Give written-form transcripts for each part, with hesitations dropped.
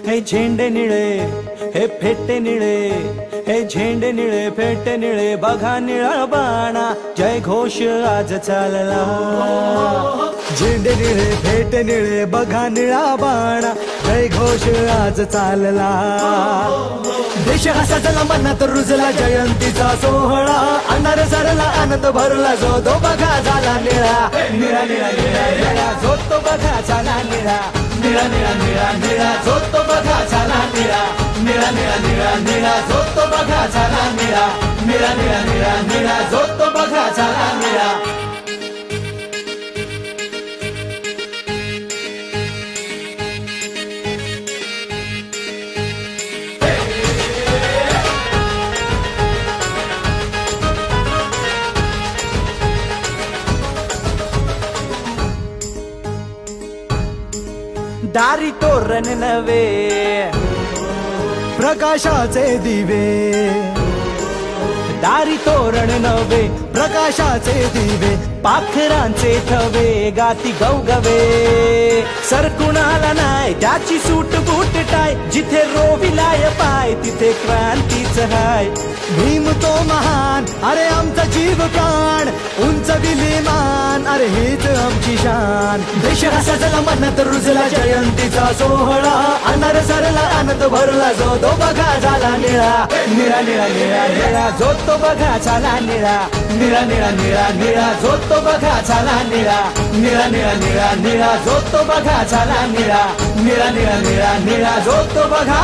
हे झेंडे निळे हे फेटे निळे, हे झेंडे निळे फेटे निळे बघा निळा बाणा, जय घोष आज चालला। झेंडे निळे फेटे निळे बघा निळा बाणा, जय घोष आज चालला। देश हा सजला मनात रुजला जयंतीचा सोहळा, अंधार सरला आनंद भरला जो तो बघा झाला निळा। निळा निळा निळा निळा जो तो बघा झाला निळा, निळा निळा निळा निळा जो तो बघा झाला निळा, निळा निळा निळा निळा जो तो बघा झाला निळा, निळा निळा निळा निळा जो तो बघा झाला निळा। दारी तोरण नवे प्रकाशाचे दिवे, दारी तोरण नवे प्रकाशाचे दिवे, पाखरांचे थवे गाती गवगवे। सर कुणाला नाही त्याची सूट बूट टाय, जिथे रोविलाय पाय तिथे क्रांतीच हाय। भीम तो महान अरे आमचा जीव प्राण, उंच विलीमान अरे हीच आमची शान। देश हा सजला मनात रुजला जयंतीचा सोहळा, अंधार सरला आनंद भरला जो तो बघा झाला निळा। निळा निळा निळा निळा जो तो बघा झाला निळा, निळा निळा निळा निळा जो तो बघा झाला निळा, निळा निळा निळा निळा जो तो बघा झाला निळा, निळा निळा निळा निळा जो तो बघा।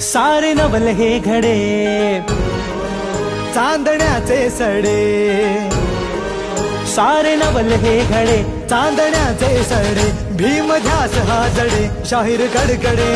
सारे नवल हे घडे चांदण्याचे सडे, सारे नवल हे घडे चांदण्याचे सडे, भीम ध्यास हा जडे शाहीर कडकडे।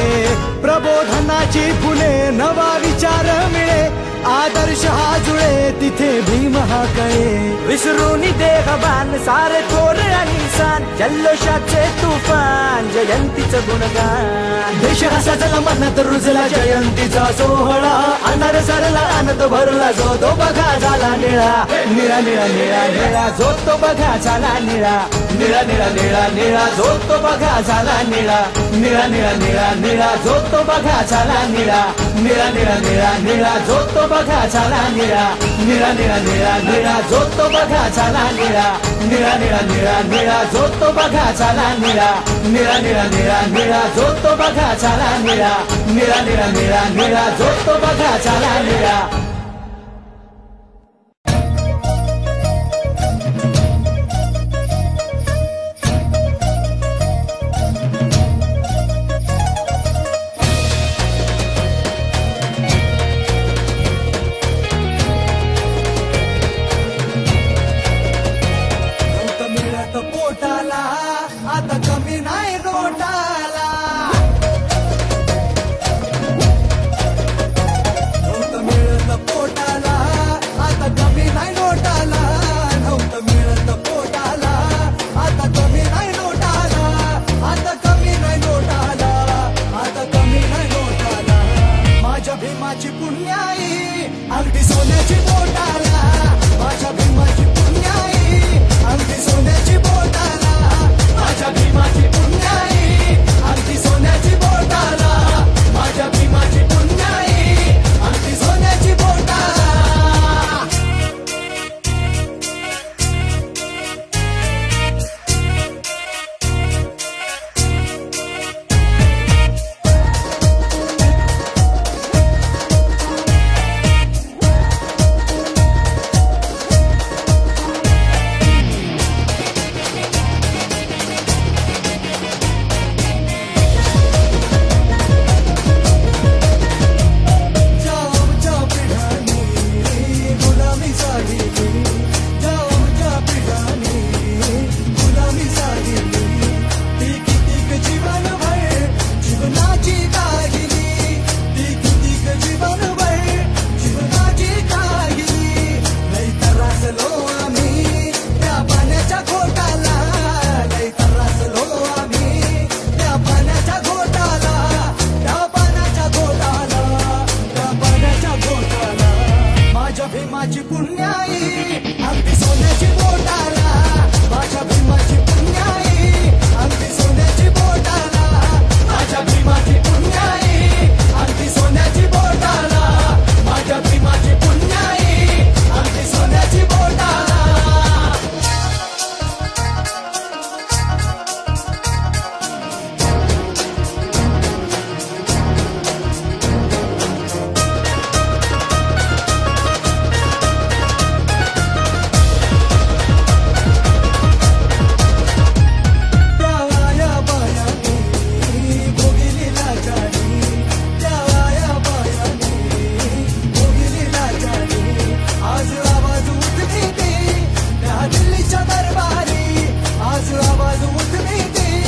प्रबोधनाची फुले नवा विचार मिळे, आदर्श हा जुळे तिथे भीम हा कळे। विसरूनी देहबान सारे थोर आणि सान, जल्लोषाचे तुफान जयंतीचं गुणगान। देश हा सजला मनात रुजला जयंतीचा सोहळा, अंधार सरला आनंद भरला जो तो बघा झाला निळा। निळा निळा निळा निळा जो तो बघा झाला निळा, निळा निळा निळा निळा जो तो बघा झाला निळा, निळा निळा निळा निळा जो तो बघा झाला निळा, निळा निळा निळा निळा जो तो बघा झाला निळा, निळा निळा निळा निळा जो तो बघा झाला निळा, निळा निळा निळा निळा जो तो बघा झाला निळा, निळा निळा निळा निळा जो तो बघा झाला निळा, निळा निळा निळा निळा जो तो बघा झाला निळा। भीमाची पुण्याई अगदी सोन्याची बोटाला, माझ्या भीमाची पुण्याई अगदी सोन्याची बोटाला, माझ्या भीमाची पुण्याई आज उठली ती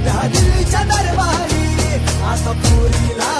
त्या दिल्लीच्या दरबारी आता पुरीला